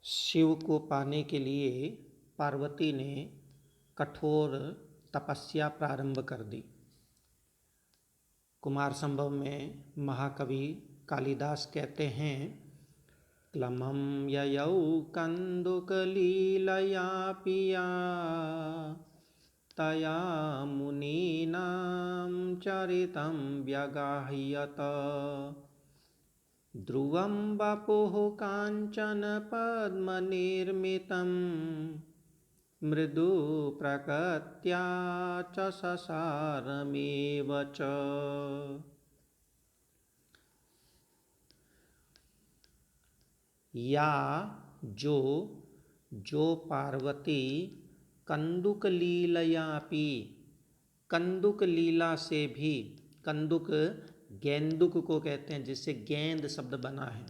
शिव को पाने के लिए पार्वती ने कठोर तपस्या प्रारंभ कर दी। कुमार संभव में महाकवि कालिदास कहते हैं, क्लमं ययौ कन्दुकलीलया पिया तया मुनीनां चरितं व्यगाह्यत। ध्रुवं वपुः काञ्चन पद्मनिर्मितं मृदु प्रकृत्या च ससारमेव च। या जो पार्वती कंदुक लीलयापि, कंदुक लीला से भी, कंदुक गेंदुक को कहते हैं जिससे गेंद शब्द बना है,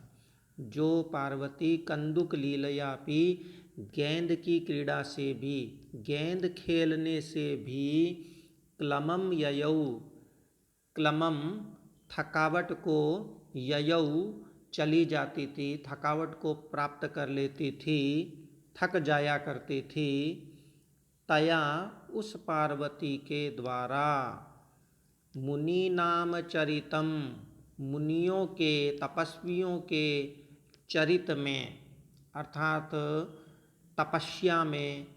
जो पार्वती कंदुक लीलयापि गेंद की क्रीड़ा से भी, गेंद खेलने से भी, क्लमम ययौ, क्लमम थकावट को, ययौ चली जाती थी, थकावट को प्राप्त कर लेती थी, थक जाया करती थी, तया उस पार्वती के द्वारा, मुनि नाम चरितम, मुनियों के, तपस्वियों के चरित में अर्थात तपस्या में,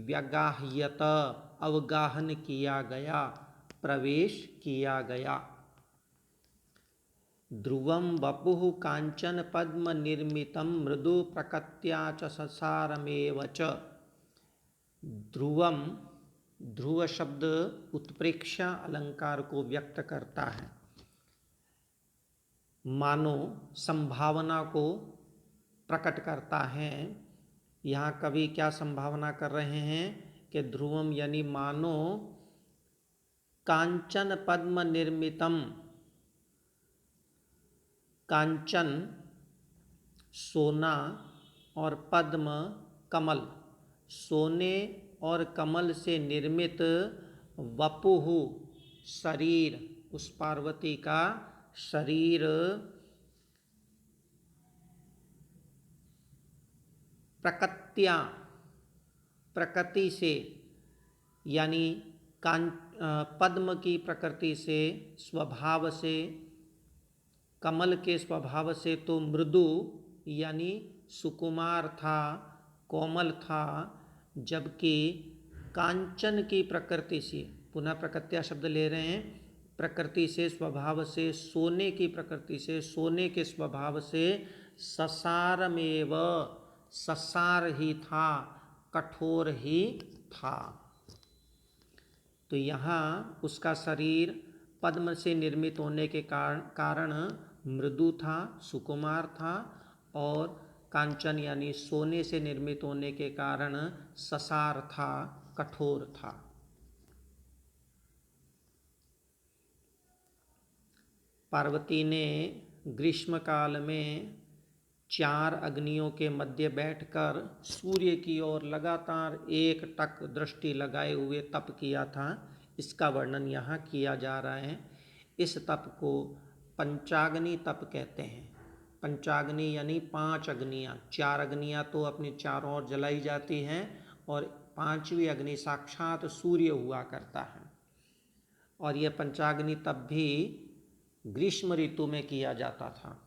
व्यगाह्यत अवगाहन किया गया, प्रवेश किया गया। ध्रुवं वपुः कांचन पद्म निर्मितं मृदु प्रकृत्या च ससारमेव च। ध्रुवम, ध्रुव शब्द उत्प्रेक्षा अलंकार को व्यक्त करता है, मानो संभावना को प्रकट करता है। यहाँ कवि क्या संभावना कर रहे हैं कि ध्रुवम यानी मानो कांचन पद्म निर्मितम, कांचन सोना और पद्म कमल, सोने और कमल से निर्मित वपुः शरीर, उस पार्वती का शरीर, प्रकृत्या प्रकृति से यानी पद्म की प्रकृति से, स्वभाव से, कमल के स्वभाव से तो मृदु यानी सुकुमार था, कोमल था, जबकि कांचन की प्रकृति से, पुनः प्रकृत्या शब्द ले रहे हैं, प्रकृति से, स्वभाव से, सोने की प्रकृति से, सोने के स्वभाव से, ससारमेव, ससार ही था, कठोर ही था। तो यहाँ उसका शरीर पद्म से निर्मित होने के कारण मृदु था, सुकुमार था, और कांचन यानी सोने से निर्मित होने के कारण ससार था, कठोर था। पार्वती ने ग्रीष्म काल में 4 अग्नियों के मध्य बैठकर सूर्य की ओर लगातार एक टक दृष्टि लगाए हुए तप किया था। इसका वर्णन यहाँ किया जा रहा है। इस तप को पंचाग्नि तप कहते हैं। पंचाग्नि यानी 5 अग्नियाँ, 4 अग्नियाँ तो अपनी चारों ओर जलाई जाती हैं और 5वीं अग्नि साक्षात सूर्य हुआ करता है। और यह पंचाग्नि तप भी ग्रीष्म ऋतु में किया जाता था।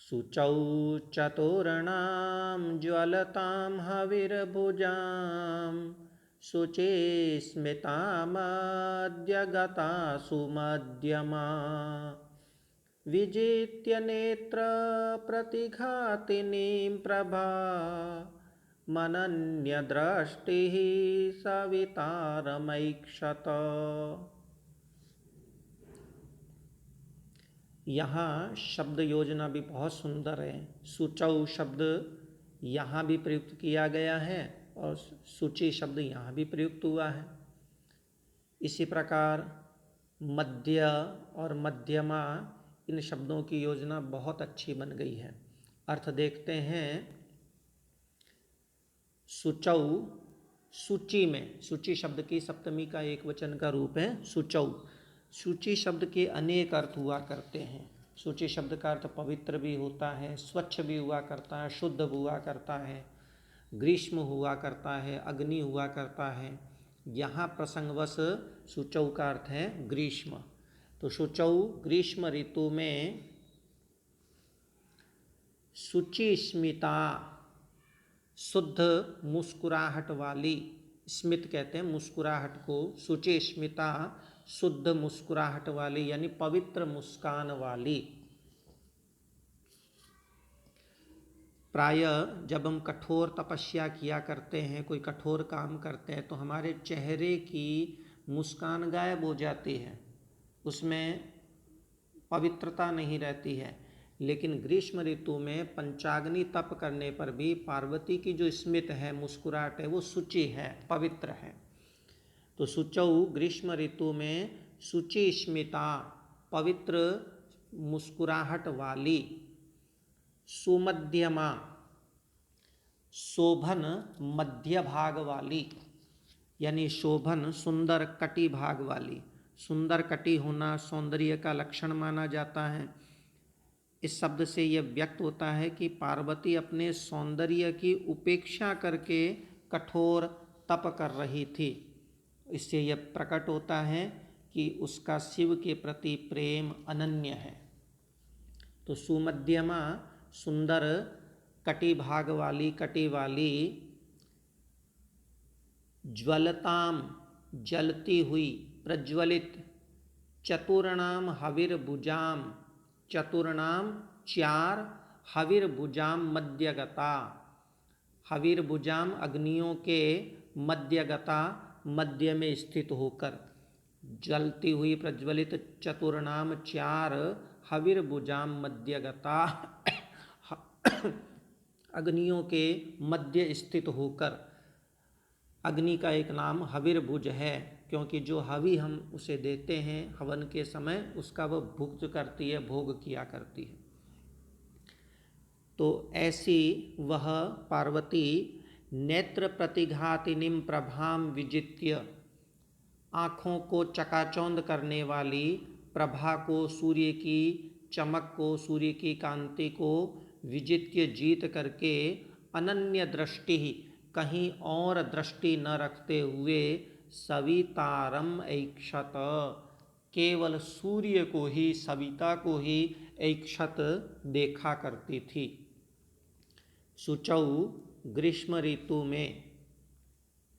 शुचौ चतुर्णां ज्वलतां हविर्भुजां शुचे स्मितामद्य गता सुमध्यमा विजित्य नेत्र प्रतिघातिनीं प्रभा मनन्यदृष्टिः सवितारमैक्षत। यहाँ शब्द योजना भी बहुत सुंदर है। शुचौ शब्द यहाँ भी प्रयुक्त किया गया है और शुचि शब्द यहाँ भी प्रयुक्त हुआ है। इसी प्रकार मध्य और मध्यमा, इन शब्दों की योजना बहुत अच्छी बन गई है। अर्थ देखते हैं। शुचौ, सूची में, सूची शब्द की सप्तमी का एक वचन का रूप है शुचौ। सूची शब्द के अनेक अर्थ हुआ करते हैं। शुचि शब्द का अर्थ पवित्र भी होता है, स्वच्छ भी हुआ करता है, शुद्ध हुआ करता है, ग्रीष्म हुआ करता है, अग्नि हुआ करता है। यहाँ प्रसंगवश शुचौ का अर्थ है ग्रीष्म। तो शुचौ ग्रीष्म ऋतु में शुचि स्मिता, शुद्ध मुस्कुराहट वाली, स्मित कहते हैं मुस्कुराहट को, शुचि स्मिता शुद्ध मुस्कुराहट वाली यानी पवित्र मुस्कान वाली। प्रायः जब हम कठोर तपस्या किया करते हैं, कोई कठोर काम करते हैं, तो हमारे चेहरे की मुस्कान गायब हो जाती है, उसमें पवित्रता नहीं रहती है। लेकिन ग्रीष्म ऋतु में पंचाग्नि तप करने पर भी पार्वती की जो स्मित है, मुस्कुराहट है, वो शुचि है, पवित्र है। तो शुचौ ग्रीष्म ऋतु में शुचि स्मिता, पवित्र मुस्कुराहट वाली। सुमध्यमा, शोभन मध्य भाग वाली, यानी शोभन सुंदर कटी भाग वाली। सुंदर कटी होना सौंदर्य का लक्षण माना जाता है। इस शब्द से यह व्यक्त होता है कि पार्वती अपने सौंदर्य की उपेक्षा करके कठोर तप कर रही थी। इससे यह प्रकट होता है कि उसका शिव के प्रति प्रेम अनन्य है। तो सुमध्यमा, सुंदर कटी भाग वाली, कटी वाली। ज्वलताम, जलती हुई, प्रज्वलित। चतुर्णाम हविर्भुजाम, चतुर्णाम चार, हविर्भुजाम मध्यगता, हविर्भुजाम अग्नियों के मध्यगता, मध्य में स्थित होकर। जलती हुई, प्रज्वलित, चतुर्णाम चार, हविर्भुजाम मध्यगता अग्नियों के मध्य स्थित होकर। अग्नि का एक नाम हविर्भुज है, क्योंकि जो हवि हम उसे देते हैं हवन के समय, उसका वह भुक्त करती है, भोग किया करती है। तो ऐसी वह पार्वती नेत्र प्रतिघातिनीम प्रभाम विजित्य, आँखों को चकाचौंध करने वाली प्रभा को, सूर्य की चमक को, सूर्य की कांति को विजित्य जीत करके, अनन्य दृष्टि, कहीं और दृष्टि न रखते हुए, सवितारम ऐक्षत, केवल सूर्य को ही, सविता को ही ऐक्षत देखा करती थी। शुचौ ग्रीष्म ऋतु में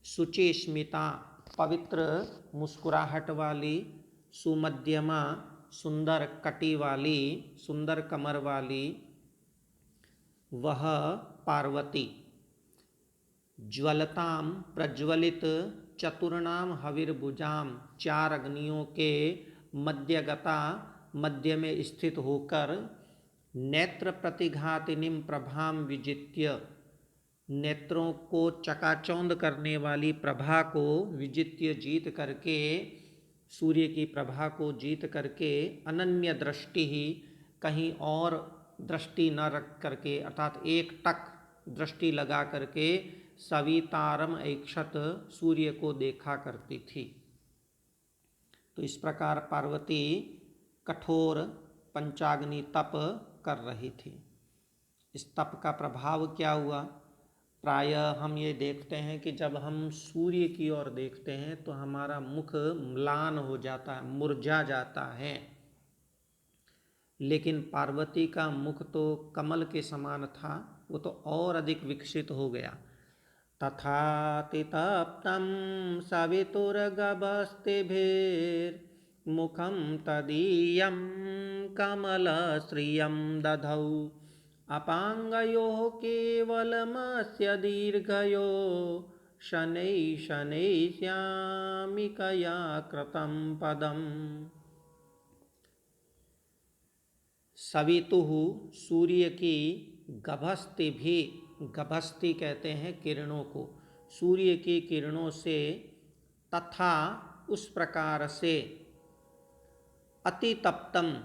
शुचि स्मिता, पवित्र मुस्कुराहट वाली। सुमध्यमा, सुंदर कटी वाली, सुंदर कमर वाली वह पार्वती। ज्वलताम, प्रज्वलित, चतुर्णाम हविर्भुजाम, चार अग्नियों के मध्यगता, मध्य में स्थित होकर। नेत्र प्रतिघातिनीम प्रभाम विजित्य, नेत्रों को चकाचौंध करने वाली प्रभा को विजित्य जीत करके, सूर्य की प्रभा को जीत करके, अनन्य दृष्टि ही, कहीं और दृष्टि न रख करके, अर्थात एक टक दृष्टि लगा करके, सवितारम ऐक्षत, सूर्य को देखा करती थी। तो इस प्रकार पार्वती कठोर पंचाग्नि तप कर रही थी। इस तप का प्रभाव क्या हुआ? प्रायः हम ये देखते हैं कि जब हम सूर्य की ओर देखते हैं तो हमारा मुख म्लान हो जाता है, मुरझा जाता है। लेकिन पार्वती का मुख तो कमल के समान था, वो तो और अधिक विकसित हो गया। तथातितप्तं सवितुर्गभस्तिभिर्मुखं तदीयं कमलश्रियं दधौ, अपाङ्गयोः केवलमस्य दीर्घयो, शनैः शनैः श्यामिकया कृतं पदम्। सवितुः, सूर्य की, गभस्ति भी, गभस्ति कहते हैं किरणों को, सूर्य की किरणों से, तथा उस प्रकार से, अतितप्तम,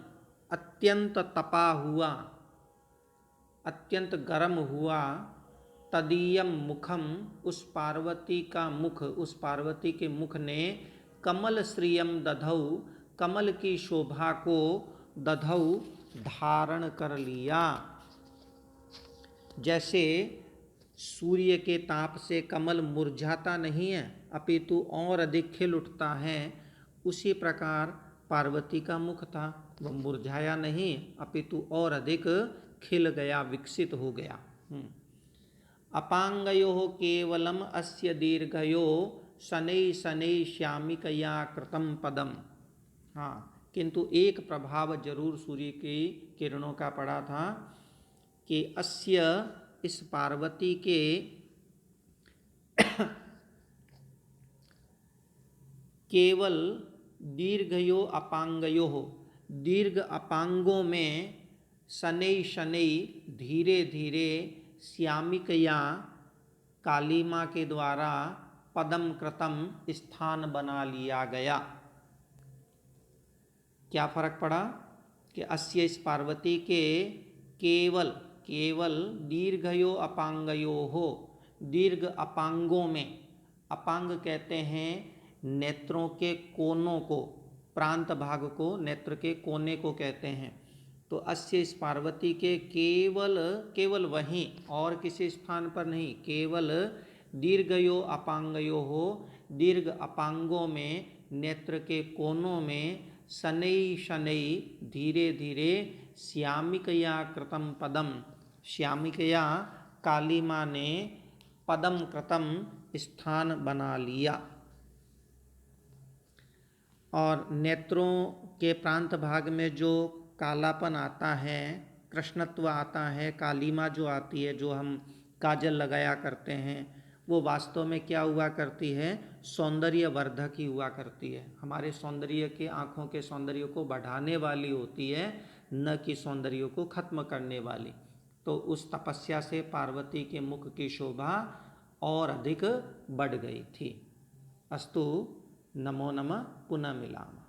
अत्यंत तपा हुआ, अत्यंत गर्म हुआ, तदीयम मुखम, उस पार्वती का मुख, उस पार्वती के मुख ने, कमल श्रियम दधौ, कमल की शोभा को, दधौ धारण कर लिया। जैसे सूर्य के ताप से कमल मुरझाता नहीं है अपितु और अधिक खिल उठता है, उसी प्रकार पार्वती का मुख था, वह मुरझाया नहीं अपितु और अधिक खिल गया, विकसित हो गया। अपांगयो केवलम अस्य दीर्घयो शनै शनै श्यामिकया कृतम पदम। हाँ, किंतु एक प्रभाव जरूर सूर्य की किरणों का पड़ा था कि अस्य इस पार्वती के केवल दीर्घयो अपांगयो, दीर्घ अपांगों में शनै शनै धीरे धीरे श्यामिकया कालीमा के द्वारा पदम कृतम स्थान बना लिया गया। क्या फर्क पड़ा कि अस्य इस पार्वती के केवल केवल दीर्घयो अपांगयो हो, दीर्घ अपांगों में, अपांग कहते हैं नेत्रों के कोनों को, प्रांत भाग को नेत्र के कोने को कहते हैं। तो अस्य इस पार्वती के केवल केवल वहीं और किसी स्थान पर नहीं, केवल दीर्घयो अपांगयो हो, दीर्घ अपांगों में नेत्र के कोनों में शनै शनै धीरे धीरे श्यामिकया कृतम पदम, श्यामिकया कालीमा ने पदम कृतम स्थान बना लिया। और नेत्रों के प्रांत भाग में जो कालापन आता है, कृष्णत्व आता है, कालीमा जो आती है, जो हम काजल लगाया करते हैं, वो वास्तव में क्या हुआ करती है, सौंदर्य वर्धक ही हुआ करती है। हमारे सौंदर्य के, आँखों के सौंदर्य को बढ़ाने वाली होती है, न कि सौंदर्य को खत्म करने वाली। तो उस तपस्या से पार्वती के मुख की शोभा और अधिक बढ़ गई थी। अस्तु, नमो नमः, पुनः मिलामः।